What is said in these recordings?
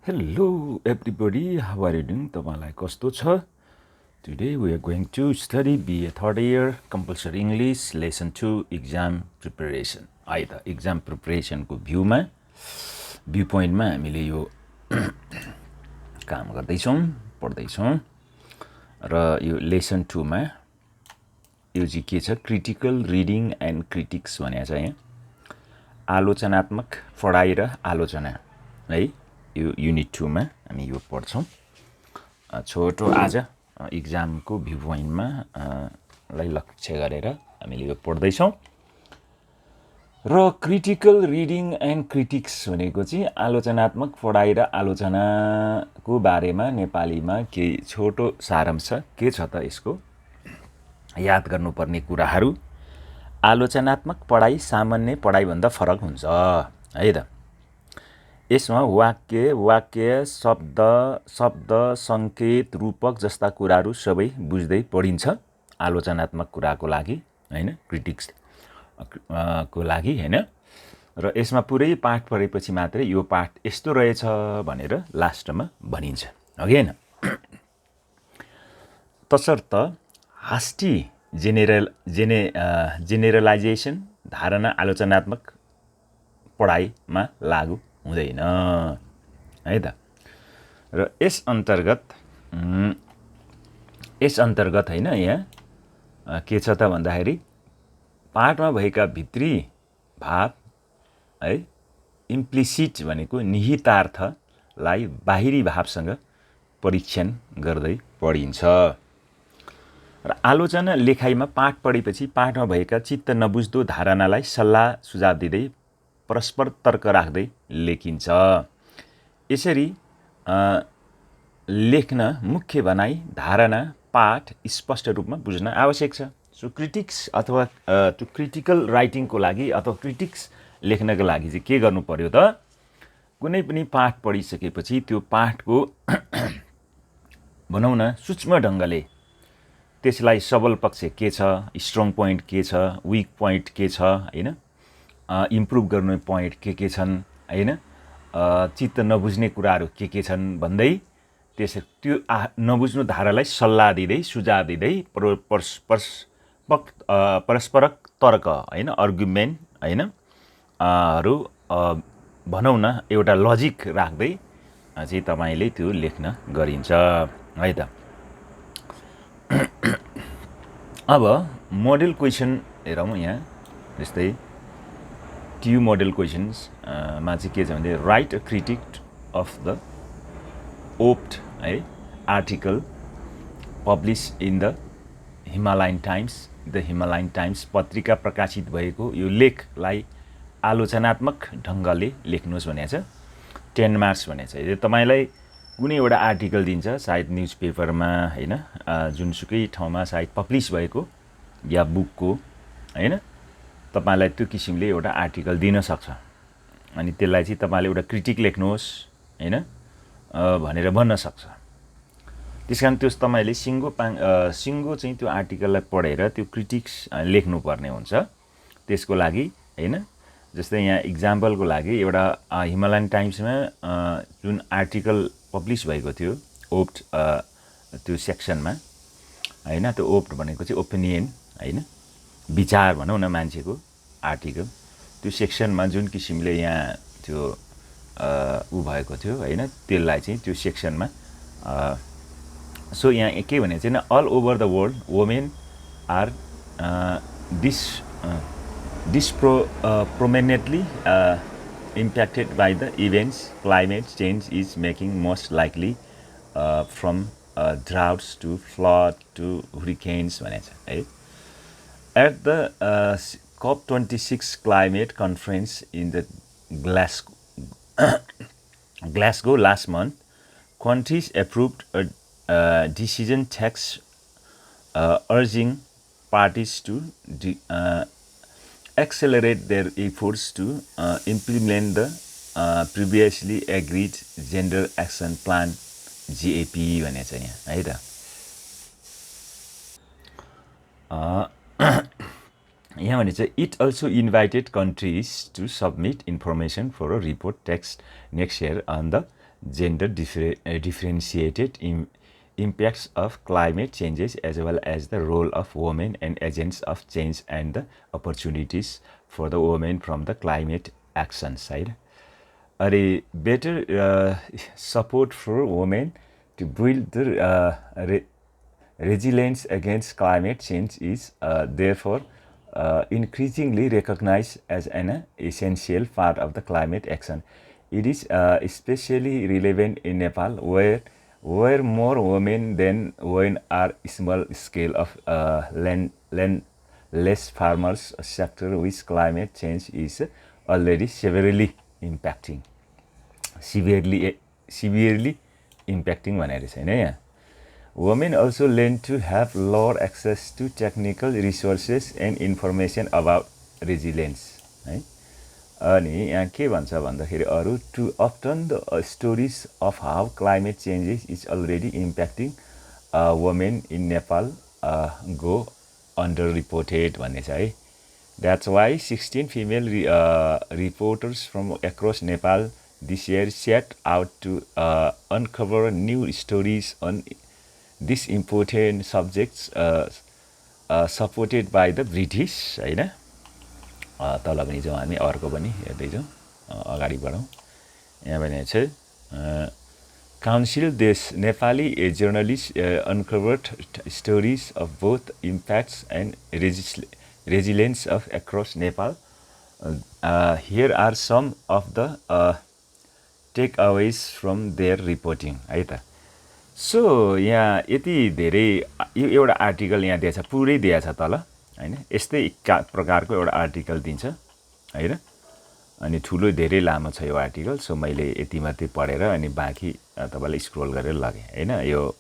Hello everybody, how are you doing? तपाईलाई कस्तो छ? Today we are going to study BA third year Compulsory English Lesson 2 Exam Preparation. है त exam preparation को भ्यूमा भ्यूपोइन्टमा हामीले यो काम गर्दैछौँ, पढ्दैछौँ र यो लेसन 2 मा यो चाहिँ के छ क्रिटिकल रिडिङ एन्ड क्रिटिक्स भनेको छ यहाँ आलोचनात्मक पढाइ र आलोचना है यो युनिट 2 मा हामी यो पढ्छौँ छोटो आज एक्जामको भ्यू पोइन्टमा लाई लक्ष्य गरेर हामीले यो पढ्दैछौँ र क्रिटिकल रिडिङ एन्ड क्रिटिक्स भनेको चाहिँ आलोचनात्मक पढाइ र आलोचनाको बारेमा नेपालीमा के छोटो सारांश के छ त यसको याद गर्नुपर्ने कुराहरू आलोचनात्मक पढाइ सामान्य पढाइभन्दा फरक हुन्छ है त यसमा वाक्य शब्द संकेत रूपक जस्ता कुराहरू सबै बुझ्दै पढिन्छ आलोचनात्मक कुराको लागि हैन क्रिटिक्स को लागि हैन र यसमा पुरै पाठ पढेपछि मात्रै यो पाठ यस्तो रहेछ भनेर लास्टमा भनिन्छ अघि हैन तसर्थ हास्टी जेनेरलाइजेसन धारणा आलोचनात्मक पढाइमा लागू हुँदैन है त र यस अन्तर्गत हैन यहाँ के छ त भन्दाखेरि पाठमा भएका भित्री भाव है इम्प्लिसिट भनेको निहितार्थलाई बाहिरी भावसँग परीक्षण गर्दै पढिन्छ र आलोचना लेखाइमा पाठ पढेपछि पाठमा भएका चित्त नबुझ्दो धारणालाई सल्लाह सुझाव दिँदै परस्पर तर्क राख्दै लेखिन्छ यसरी लेख्न मुख्य भनाइ धारणा पाठ स्पष्ट रूपमा बुझ्न आवश्यक छ सो क्रिटिक्स अथवा त्यो क्रिटिकल राइटिङको लागि अथवा क्रिटिक्स लेख्नको लागि चाहिँ के गर्नु पर्यो त कुनै पनि पाठ पढिसकेपछि त्यो पाठको भनौँ न सूक्ष्म ढङ्गले त्यसलाई सबल पक्ष के छ स्ट्रङ पोइन्ट के छ विक पोइन्ट के छ हैन इम्प्रुभ गर्ने पोइन्ट के छन् हैन चित्त नबुझ्ने कुराहरू के छन् भन्दै त्यसै त्यो नबुझ्नु धारालाई सल्लाह दिँदै सुझाव दिँदै परस्पर तर्क हैन आर्गुमेन्ट हैन हरू भनौँ न एउटा लजिक राख्दै चाहिँ तपाईले त्यो लेख्न गरिन्छ है त अब मोडेल क्वेशन हेरौँ यहाँ जस्तै ट्यु मोडेल क्वेशन्स मा चाहिँ के छ भने write a critique of the op-ed article published in the Himalayan Times पत्रिका प्रकाशित भएको यो लेखलाई आलोचनात्मक ढङ्गले लेख्नुहोस् भनेको छ 10 मार्क्स भनेको छ यो तपाईलाई कुनै एउटा आर्टिकल दिन्छ सायद न्युज पेपरमा हैन जुनसुकै ठाउँमा सायद पब्लिस भएको या बुकको हैन तपाईलाई त्यो किसिमले एउटा आर्टिकल दिन सक्छ अनि त्यसलाई चाहिँ तपाईले एउटा क्रिटिक लेख्नुहोस् हैन भनेर भन्न सक्छ त्यसकारण त्यो तपाईले सिंगो चाहिँ त्यो आर्टिकललाई पढेर त्यो क्रिटिक्स लेख्नु पर्ने हुन्छ त्यसको लागि हैन जस्तै यहाँ एक्जाम्पलको लागि एउटा हिमालयन टाइम्समा जुन आर्टिकल पब्लिस भएको थियो ओप्ट त्यो सेक्सनमा हैन त्यो ओप्ट भनेको चाहिँ ओपिनियन हैन विचार भनौँ न मान्छेको आर्टिकल त्यो सेक्सनमा जुन किसिमले यहाँ त्यो भएको थियो हैन त्यसलाई चाहिँ त्यो सेक्सनमा सो यहाँ के भने चाहिँ all over the world women are disproportionately impacted by the events climate change is making most likely from droughts to flood to hurricanes भनेछ है At the COP26 climate conference in the Glasgow last month, countries approved a decision text urging parties to accelerate their efforts to implement the previously agreed Gender Action Plan GAP भनेछ यहाँ है त यहाँ भने चाहिँ it also invited countries to submit information for a report text next year on the gender differentiated impacts of climate changes as well as the role of women and agents of change and the opportunities for the women from the climate action side. A better support for women to build the resilience against climate change is therefore increasingly recognized as an essential part of the climate action. It is especially relevant in Nepal, where more women than men are small scale of less farmers sector, which climate change is already severely impacting भनेर छैन यहाँ. Women also learn to have lower access to technical resources and information about resilience. है अनि यहाँ के भन्छ भन्दाखेरि अरु to often the stories of how climate changes is already impacting women in Nepal go underreported भन्ने छ है. That's why 16 female reporters from across Nepal this year set out to uncover new stories on these important subjects supported by the British. हैन तल पनि जाउँ हामी अर्को पनि हेर्दै जाउँ अगाडि बढौँ. यहाँ भने चाहिँ Council this Nepali journalists uncovered stories of both impacts and resilience of across Nepal. Here are some of the takeaways from their reporting. है त. सो यहाँ यति धेरै यो एउटा आर्टिकल यहाँ दिएछ, पुरै दिएछ तल हैन. यस्तै प्रकारको एउटा आर्टिकल दिन्छ हैन. अनि ठुलो धेरै लामो छ यो आर्टिकल. सो मैले यति मात्रै पढेर अनि बाँकी तपाईलाई स्क्रोल गरेर लगे हैन. यो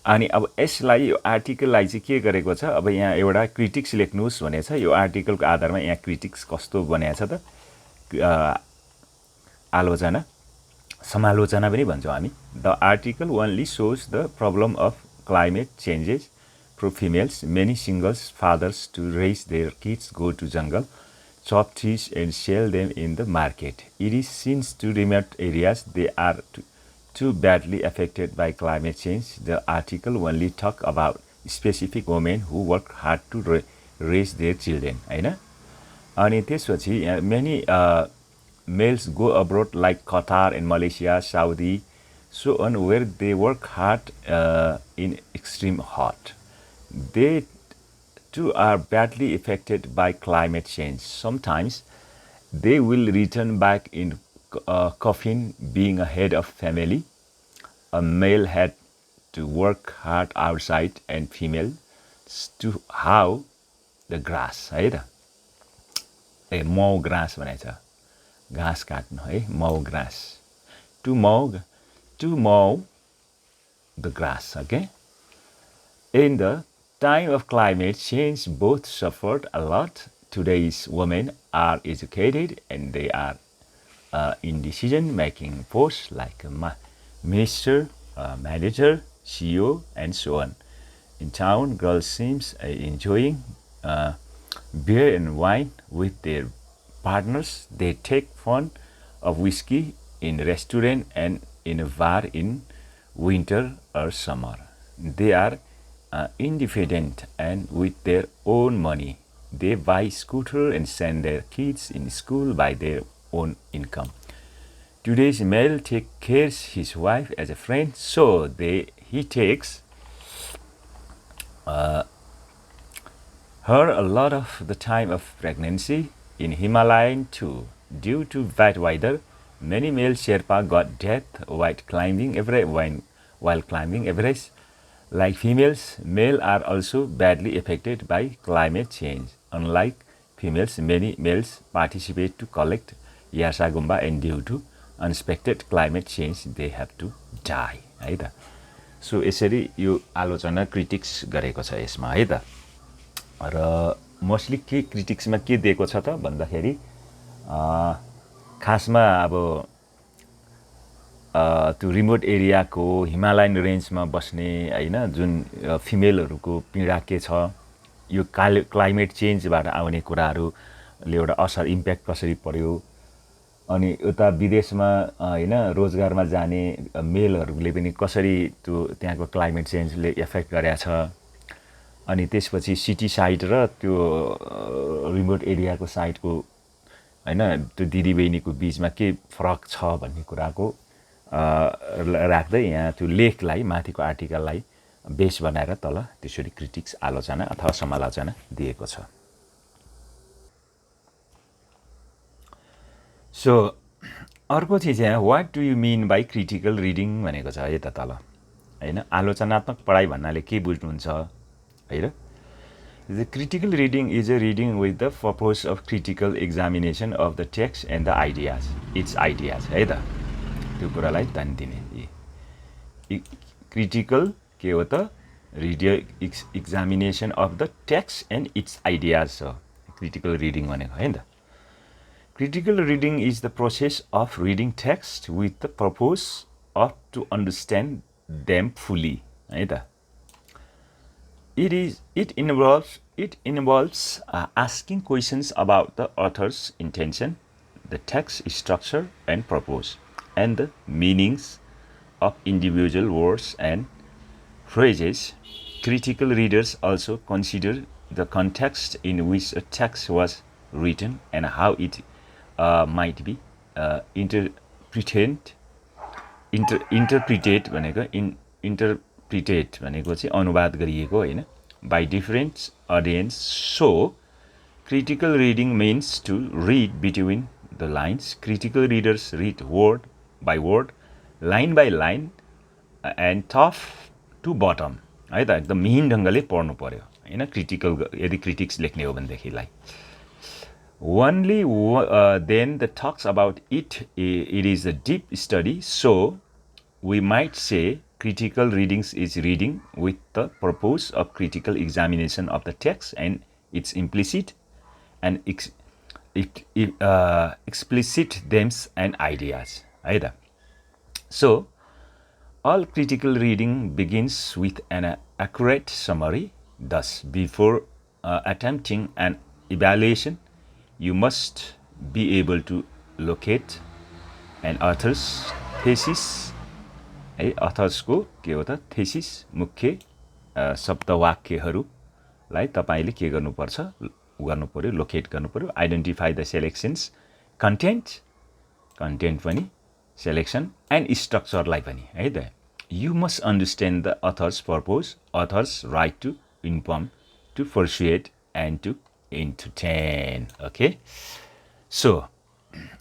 अनि अब यसलाई यो आर्टिकललाई चाहिँ के गरेको छ, अब यहाँ एउटा क्रिटिक्स लेख्नुस् भनेछ. यो आर्टिकलको आधारमा यहाँ क्रिटिक्स कस्तो बनाएको छ त, आलोचना समालोचना पनि भन्छौँ हामी. The article only shows the problem of climate changes for females. Many single fathers to raise their kids go to jungle, chop trees and sell them in the market. It is since to remote areas they are too badly affected by climate change. The article only talk about specific women who work hard to raise their children. हैन. अनि त्यसपछि many males go abroad like Qatar and Malaysia, Saudi, so on, where they work hard in extreme hot. They too are badly affected by climate change. Sometimes they will return back in coffin, being a head of family. A male had to work hard outside and female to how the grass. है त. mow grass भनेछ. घाँस काट्नु है, mow grass. To mow the grass. Okay. In the time of climate change, both suffered a lot. Today's women are educated and they are in decision-making posts like minister, manager, CEO, and so on. In town, girls seems enjoying beer and wine with their partners. They take fun of whiskey in restaurant and in a bar in winter or summer. They are independent and with their own money. They buy scooter and send their kids in school by their own income. Today's male takes care of his wife as a friend, so he takes her a lot of the time of pregnancy. In Himalayan too, due to bad weather, many male Sherpa got death while climbing Everest. Like females, males are also badly affected by climate change. Unlike females, many males participate to collect Yasagumba, and due to unexpected climate change, they have to die. है त. So यसरी यो आलोचना critics गरेको छ यसमा है त. र मोस्टली के क्रिटिक्समा के दिएको छ त भन्दाखेरि खासमा अब त्यो रिमोट एरियाको हिमालयन रेन्जमा बस्ने हैन जुन फिमेलहरुको पीडा के छ, यो क्लाइमेट चेन्जबाट आउने कुराहरुले एउटा असर इम्प्याक्ट कसरी पर्यो अनि उता विदेशमा हैन रोजगारमा जाने मेलहरूले पनि कसरी त्यो त्यहाँको क्लाइमेट चेन्जले इफेक्ट गरेछ अनि त्यसपछि सिटी साइड र त्यो रिमोट एरियाको साइडको हैन त्यो दिदीबहिनीको बीचमा के फरक छ भन्ने कुराको राख्दै यहाँ त्यो लेखलाई माथिको आर्टिकललाई बेस बनाएर तल त्यसरी क्रिटिक्स आलोचना अथवा समालोचना दिएको छ सो अर्को चिज यहाँ what do you mean by critical reading भनेको छ यता तल हैन आलोचनात्मक पढाइ भन्नाले के बुझ्नुहुन्छ है र The critical reading is a reading with the purpose of critical examination of the text and the ideas, its ideas, है त त्यो कुरालाई ध्यान दिने critical के हो त examination of the text and its ideas छ critical reading भनेको है त Critical reading is the process of reading text with the purpose of to understand them fully, है त It involves asking questions about the author's intention, the text structure and purpose, and the meanings of individual words and phrases. Critical readers also consider the context in which a text was written and how it might be interpreted भनेको चाहिँ अनुवाद गरिएको हैन by different audience. So, critical reading means to read between the lines. Critical readers read word by word, line by line, and top to bottom. है त एकदम मिहिन ढङ्गले पढ्नु पर्यो हैन क्रिटिकल यदि क्रिटिक्स लेख्ने हो भनेदेखिलाई Only then the talks about it is a deep study. So, we might say critical readings is reading with the purpose of critical examination of the text and its implicit and explicit themes and ideas. है त So, all critical reading begins with an accurate summary. Thus, before attempting an evaluation, you must be able to locate an author's thesis है अथर्सको के हो त thesis मुख्य शब्दवाक्यहरूलाई तपाईले के गर्नुपर्छ गर्नु पर्यो लोकेट गर्नु पर्यो आइडेन्टिफाई द सेलेक्सन्स कन्टेन्ट पनि सेलेक्सन एन्ड स्ट्रक्चरलाई पनि है त you must understand the author's purpose authors write to inform to persuade and to entertain. Okay, so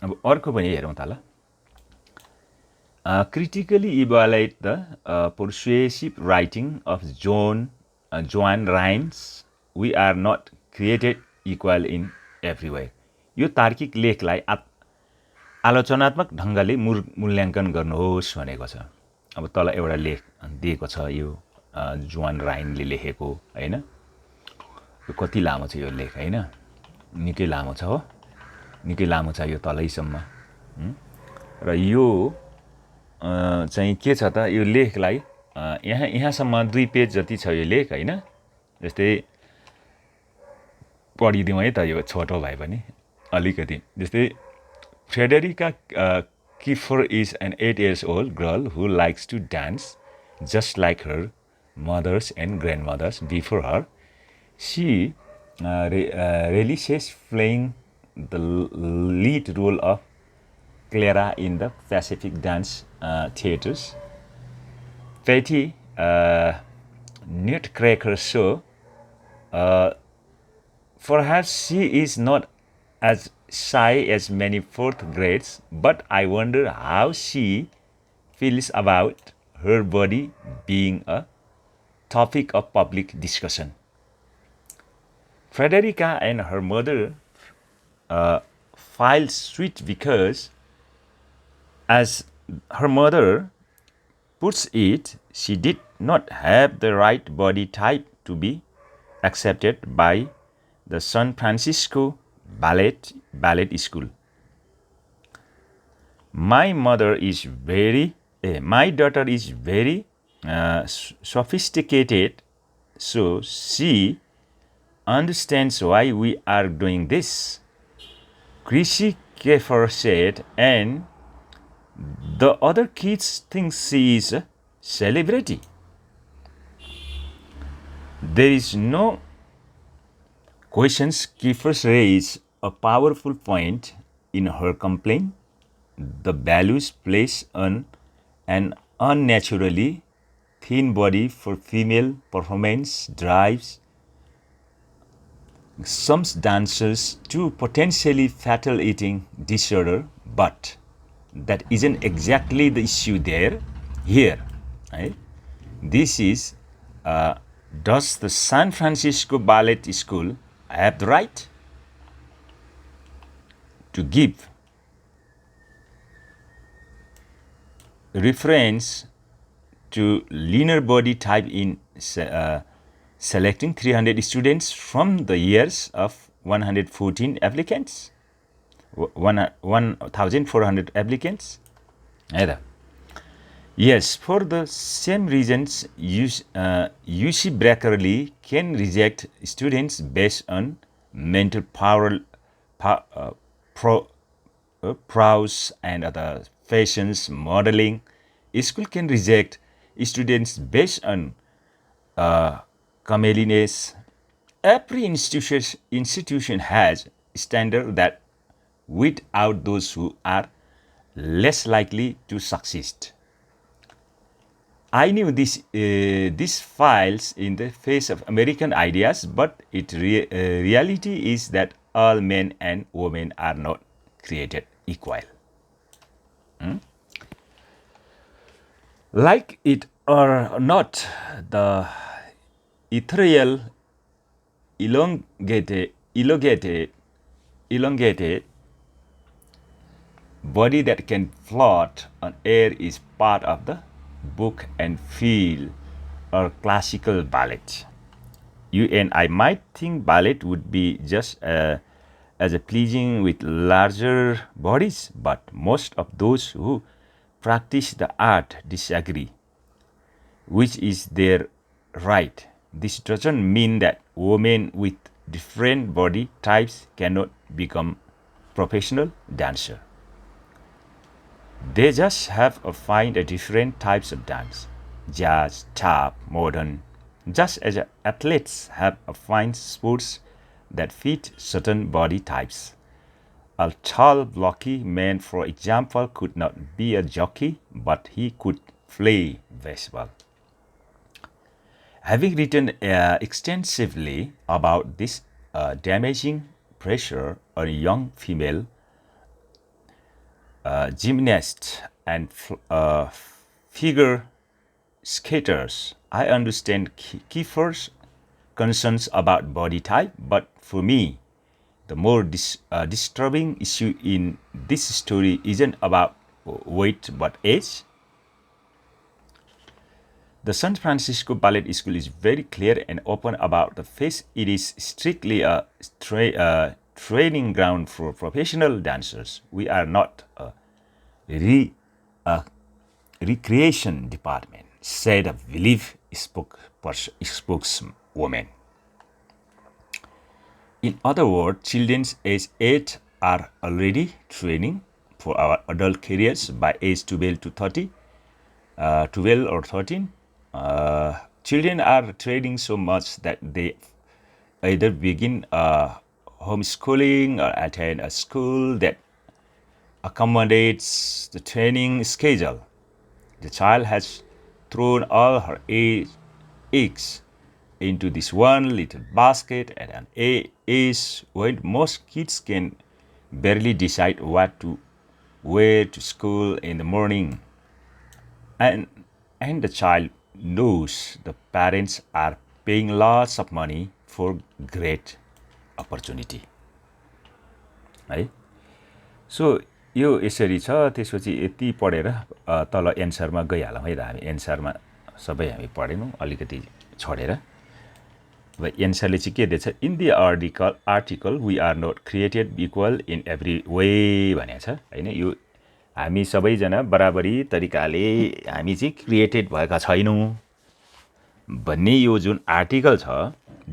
अब अर्को पनि हेरौँ त ल critically evaluate the persuasive writing of Joan Ryan's We are not created equal in everywhere. यो तार्किक लेखलाई आलोचनात्मक ढङ्गले मूल्याङ्कन गर्नुहोस् भनेको छ अब तल एउटा लेख दिएको छ यो जोन रायनले लेखेको हैन यो कति लामो छ यो लेख हैन निकै लामो छ हो निकै लामो छ यो तलैसम्म र यो चाहिँ के छ त यो लेखलाई यहाँसम्म 2 पेज जति छ यो लेख हैन जस्तै पढिदिउँ है त यो छोटो भए पनि अलिकति जस्तै Frederica Kiefer is an 8 years old girl who likes to dance just like her mothers and grandmothers before her. She relishes playing the lead role of Clara in the Pacific dance theaters. Patty Nutcracker show. Perhaps she is not as shy as many 4th grades, but I wonder how she feels about her body being a topic of public discussion. Frederica and her mother filed suit because, as her mother puts it, she did not have the right body type to be accepted by the San Francisco ballet school. My daughter is very sophisticated, so she understands why we are doing this. Kiefer said, and the other kids think she is a celebrity. There is no questions. Kiefer raised a powerful point in her complaint. The values placed on an unnaturally thin body for female performance drives some dancers to potentially fatal eating disorder, but that isn't exactly the issue here. Right? This is, does the San Francisco Ballet School have the right to give reference to linear body type in selecting 300 students from the years of 114 applicants, 1,400 applicants? Yes, for the same reasons, UC Berkeley can reject students based on mental prowess and other fashions, modeling. School can reject students based on comeliness. Every institution has standard that weed out those who are less likely to succeed. I knew these files in the face of American ideas, but reality is that all men and women are not created equal. Like it or not, the ethereal, elongated body that can float on air is part of the book and feel or classical ballet. You and I might think ballet would be just as a pleasing with larger bodies, but most of those who practice the art disagree, which is their right. This doesn't mean that women with different body types cannot become professional dancer. They just have to find a different types of dance, jazz, tap, modern, just as athletes have to find sports that fit certain body types. A tall, blocky man, for example, could not be a jockey, but he could play baseball. Having written extensively about this damaging pressure on young female gymnasts and figure skaters, I understand Kiefer's concerns about body type, but for me, the more disturbing issue in this story isn't about weight but age. The San Francisco Ballet School is very clear and open about the fact it is strictly a training ground for professional dancers. We are not a recreation department, said a Believe spokeswoman. In other words, children age 8 are already training for our adult careers by age 12 to 30, 12 or 13. Children are training so much that they either begin homeschooling or attend a school that accommodates the training schedule. The child has thrown all her eggs into this one little basket at an age when most kids can barely decide what to wear to school in the morning. And the child knows the parents are paying lots of money for great opportunity. है so यो यसरी छ त्यसपछि यति पढेर तल एन्सरमा गइहालौँ है त हामी एन्सरमा सबै हामी पढेनौँ अलिकति छोडेर अब एन्सरले चाहिँ के दिएछ in the article we are not created equal in every way भनेको छ हैन यो हामी सबैजना बराबरी तरिकाले हामी चाहिँ क्रिएटेड भएका छैनौँ भन्ने यो जुन आर्टिकल छ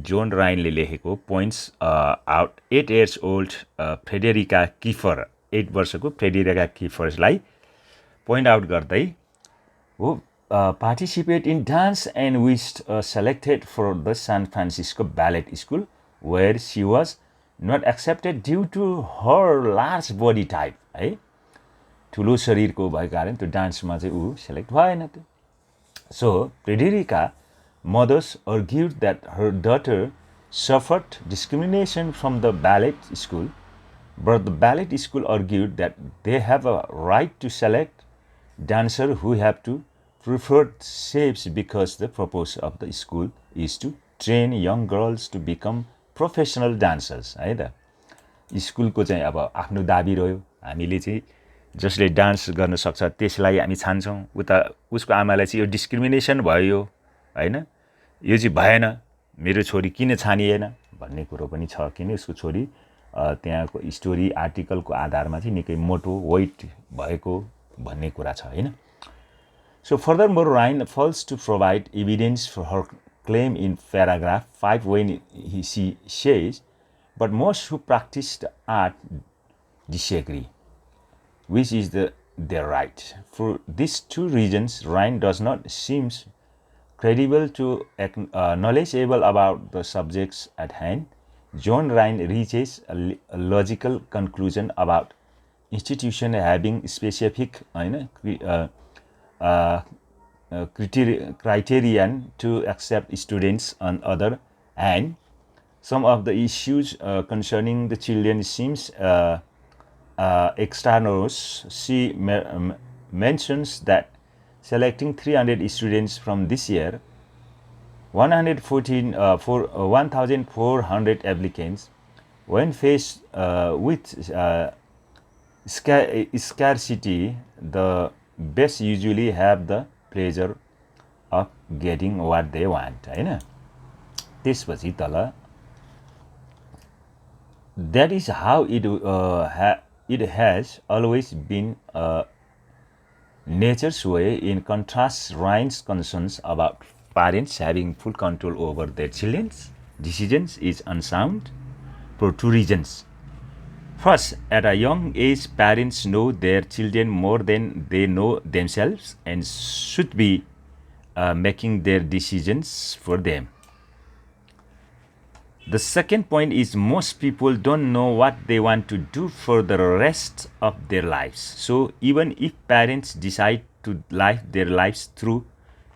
जोन रायनले लेखेको points out 8 years old Frederica Kiefer 8 वर्षको फ्रेडेरिका किफर्सलाई पोइन्ट आउट गर्दै हो participate in dance and was selected for the San Francisco ballet school where she was not accepted due to her large body type है ठुलो शरीरको भएको कारण त्यो डान्समा चाहिँ ऊ सेलेक्ट भएन त्यो so फ्रेडेरिका mothers argued that her daughter suffered discrimination from the ballet school, but the ballet school argued that they have a right to select dancers who have to preferred shapes because the purpose of the school is to train young girls to become professional dancers. है त स्कुलको चाहिँ अब आफ्नो दाबी रह्यो हामीले चाहिँ जसले डान्स गर्न सक्छ त्यसलाई हामी छान्छौँ उता उसको आमालाई चाहिँ यो डिस्क्रिमिनेसन भयो हैन यो चाहिँ भएन मेरो छोरी किन छानिएन भन्ने कुरो पनि छ किन उसको छोरी त्यहाँको स्टोरी आर्टिकलको आधारमा चाहिँ निकै मोटो वेट भएको भन्ने कुरा छ हैन So furthermore, Ryan fails to provide evidence for her claim in paragraph 5 when she says, but most who practiced art disagree, which is their right. For these two reasons, Ryan does not seem credible to knowledgeable about the subjects at hand. Joan Ryan reaches a logical conclusion about institution having specific criterion to accept students. On other hand, some of the issues concerning the children seems extraneous. She mentions that selecting 300 students from this year, 1,400 applicants, when faced with scarcity, the best usually have the pleasure of getting what they want. हैन त्यसपछि तल that is how it has always been nature's way. In contrast, Ryan's concerns about parents having full control over their children's decisions is unsound for two reasons. First, at a young age, parents know their children more than they know themselves and should be making their decisions for them. The second point is most people don't know what they want to do for the rest of their lives. So even if parents decide to live their lives through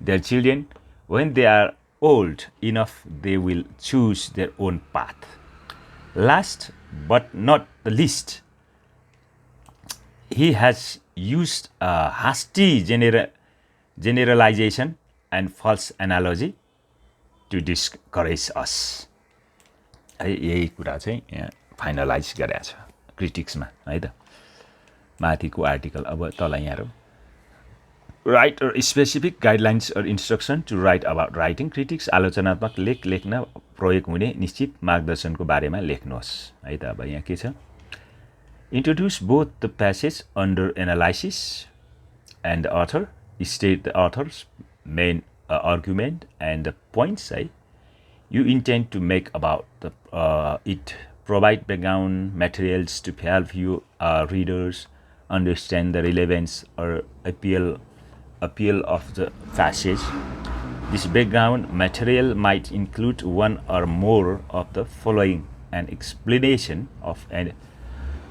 their children, when they are old enough, they will choose their own path. Last but not the least, he has used a hasty generalization and false analogy to discourage us. यही कुरा चाहिँ यहाँ finalise गरेको छ क्रिटिक्समा है त माथिको article अब तल यहाँ write specific guidelines or instruction to write about writing critics आलोचनात्मक लेख लेख्न प्रयोग हुने निश्चित मार्गदर्शनको बारेमा लेख्नुहोस् है त अब यहाँ के छ Introduce both the passage under analysis and the author, state the author's main argument and the points you intend to make about it. Provide background materials to help you readers understand the relevance or appeal of the passage. This background material might include one or more of the following: an explanation of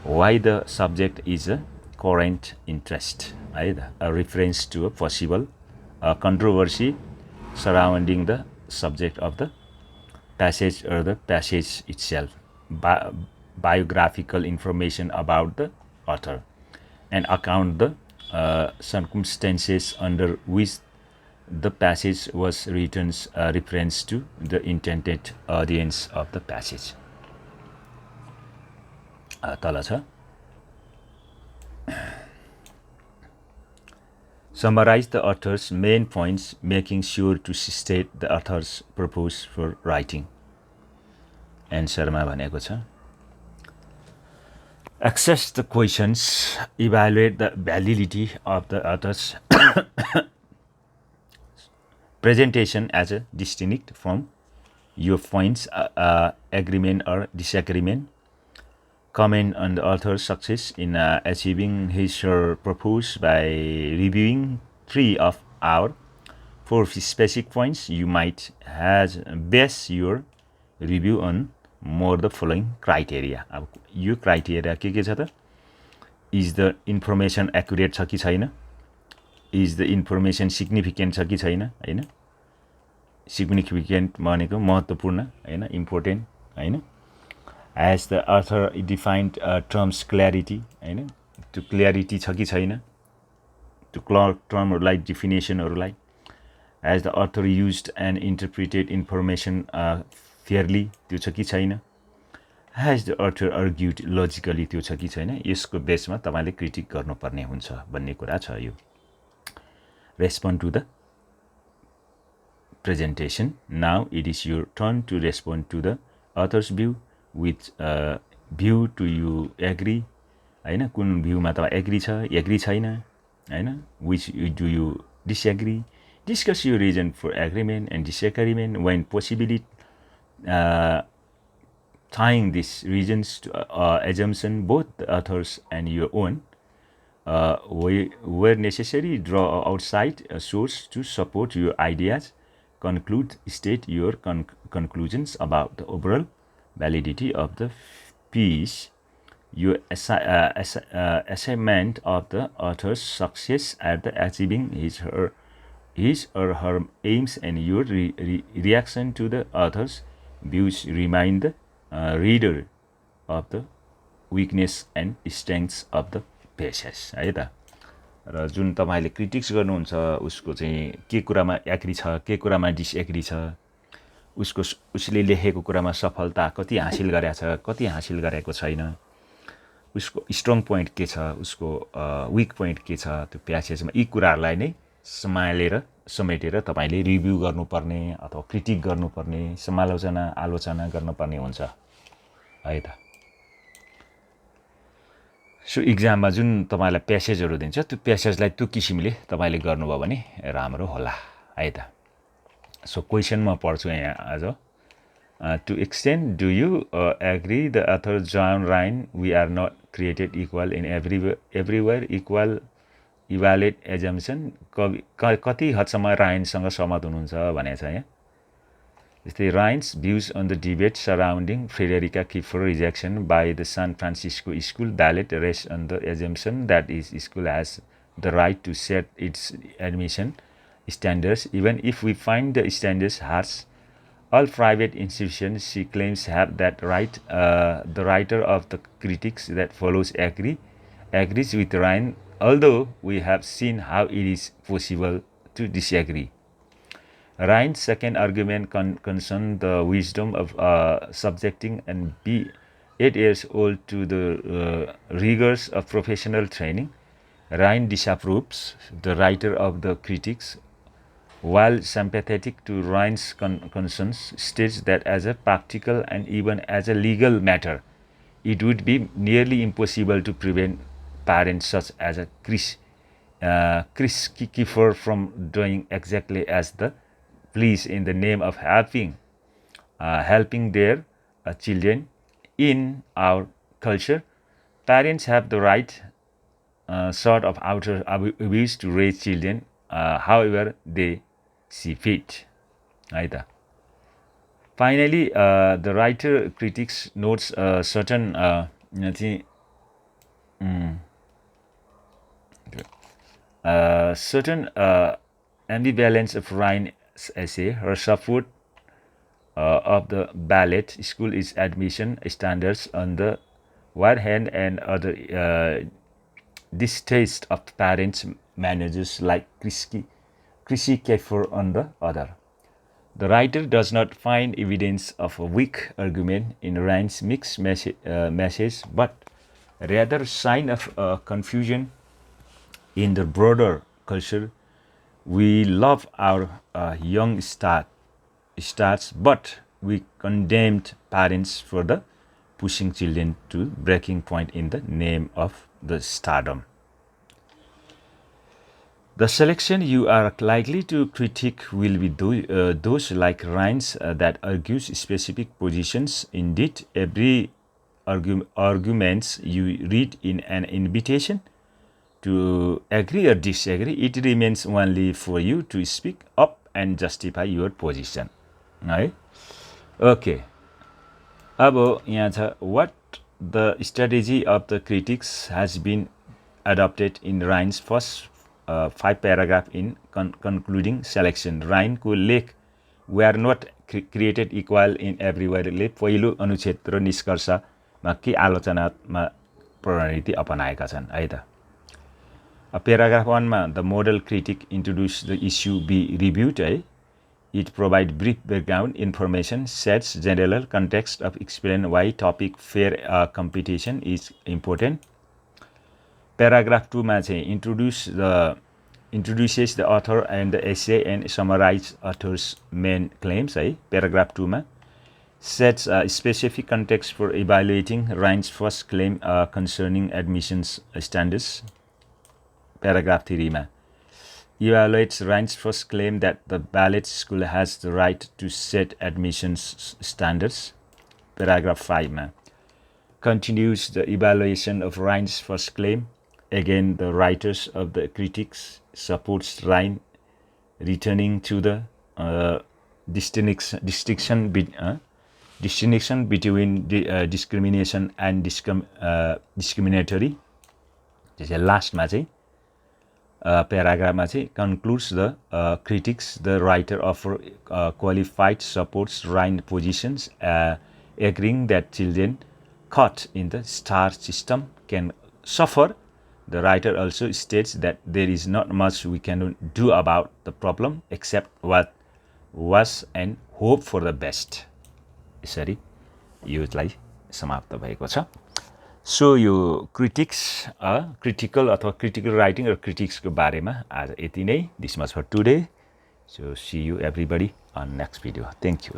why the subject is a current interest, a reference to a possible controversy surrounding the subject of the passage or the passage itself, biographical information about the author, and account the circumstances under which the passage was written, reference to the intended audience of the passage. तल छ Summarize the author's main points, making sure to state the author's purpose for writing. Answerमा भनेको छ Access the questions, evaluate the validity of the author's presentation as a distinct from your points, agreement or disagreement. comment on the author's success in achieving his or her purpose by reviewing 3 of our 4 specific points. You might base your review on more the following criteria. अब यो criteria के छ त? Is the information accurate छ कि छैन? Is the information significant छ कि छैन? हैन? Significant भनेको महत्त्वपूर्ण, हैन? Important, हैन? Has the author defined terms clarity, हैन? त्यो clarity छ कि छैन? त्यो termहरुलाई definitionहरुलाई. Has the author used and interpreted information fairly, त्यो छ कि छैन? Has the author argued logically, त्यो छ कि छैन? यसको बेसमा तपाईले क्रिटिक गर्नुपर्ने हुन्छ भन्ने कुरा छ यो. Respond to the presentation. Now it is your turn to respond to the author's view. With view do you agree? हैन? कुन भ्यूमा तपाई एग्री छ, एग्री छैन, हैन? Which do you disagree? Discuss your reason for agreement and disagreement when possibly tying these reasons to assumption, both the authors and your own. Where necessary, draw outside a source to support your ideas. State your conclusions about the overall validity of the piece. Your assessment of the author's success at achieving his or her aims and your reaction to the author's views remind the reader of the weakness and strengths of the passage. है त? र जुन तपाईले critics गर्नुहुन्छ उसको चाहिँ के कुरामा एग्री छ, के कुरामा डिसएग्री छ, उसले लेखेको कुरामा सफलता कति हासिल गरेको छ, कति हासिल गरेको छैन, उसको स्ट्रङ पोइन्ट के छ, उसको वीक पोइन्ट के छ, त्यो प्यासेजमा यी कुराहरुलाई नै समेटेर तपाईले रिभ्यू गर्नुपर्ने अथवा क्रिटिक गर्नुपर्ने, समालोचना आलोचना गर्नुपर्ने हुन्छ है त. सो एक्जाममा जुन तपाईलाई प्यासेजहरु दिन्छ त्यो प्यासेजलाई त्यो किसिमले तपाईले गर्नुभयो भने राम्रो होला है त. सो क्वेशन म पढ्छु यहाँ आज. To extent, do you agree the author Joan Ryan, we are not created equal in everywhere equal evaluate assumption. कति हदसम्म रायनसँग सहमत हुनुहुन्छ भनेको छ यहाँ. जस्तै Ryan's views on the debate surrounding Frederica Kiefer rejection by the San Francisco school ballot rests on the assumption that its school has the right to set its admission standards, even if we find the standards harsh. All private institutions, she claims, have that right. The writer of the critiques that follows agrees with Ryan, although we have seen how it is possible to disagree. Ryan's second argument concerns the wisdom of subjecting and be 8 years old to the rigors of professional training. Ryan disapproves. The writer of the critiques, while sympathetic to Ryan's concerns, states that as a practical and even as a legal matter, it would be nearly impossible to prevent parents such as Chris Kiefer from doing exactly as the please in the name of helping their children. In our culture, parents have the right sort of outer abuse to raise children however they see fit. Right? Finally, the writer critics notes certain ambivalence of Ryan's essay. Her support of the ballot school is admission standards on the one hand, and other distaste of parents managers like Chrissy Kiefer on the other. The writer does not find evidence of a weak argument in Ryan's mixed message, but rather sign of confusion in the broader culture. We love our young starts, but we condemned parents for the pushing children to breaking point in the name of the stardom. The selection you are likely to critique will be those like Ryan's that argues specific positions. Indeed, every arguments you read in an invitation to agree or disagree, it remains only for you to speak up and justify your position. है okay अब यहाँ छ what the strategy of the critics has been adopted in Ryan's first 5 paragraph in concluding selection. Ryan को लेख we are not created equal in everywhere ले पहिलो अनुच्छेद र निष्कर्षमा के आलोचनात्मक प्रणीति अपनाएका छन् है त Paragraph 1 मा the model critic introduced the issue be reviewed है It provides brief background information, sets general context of explain why topic fair competition is important. Paragraph 2 मा चाहिँ introduces the author and the essay and summarize author's main claims है Paragraph 2 मा sets a specific context for evaluating Ryan's first claim concerning admissions standards. Paragraph 3 मा evaluates Ryan's first claim that the ballot school has the right to set admissions standards. Paragraph 5 मा continues the evaluation of Ryan's first claim. Again, the writers of the critics supports Ryan returning to the distinction between discrimination and discriminatory. त्यसै लास्टमा चाहिँ paragraph concludes the critics, the writer offer qualified supports Ryan positions, agreeing that children caught in the star system can suffer. The writer also states that there is not much we can do about the problem except what was and hope for the best. यसरी योलाई समाप्त भएको छ so यो critical अथवा critical writing र क्रिटिक्सको बारेमा आज यति नै this much for today so see you everybody on next video thank you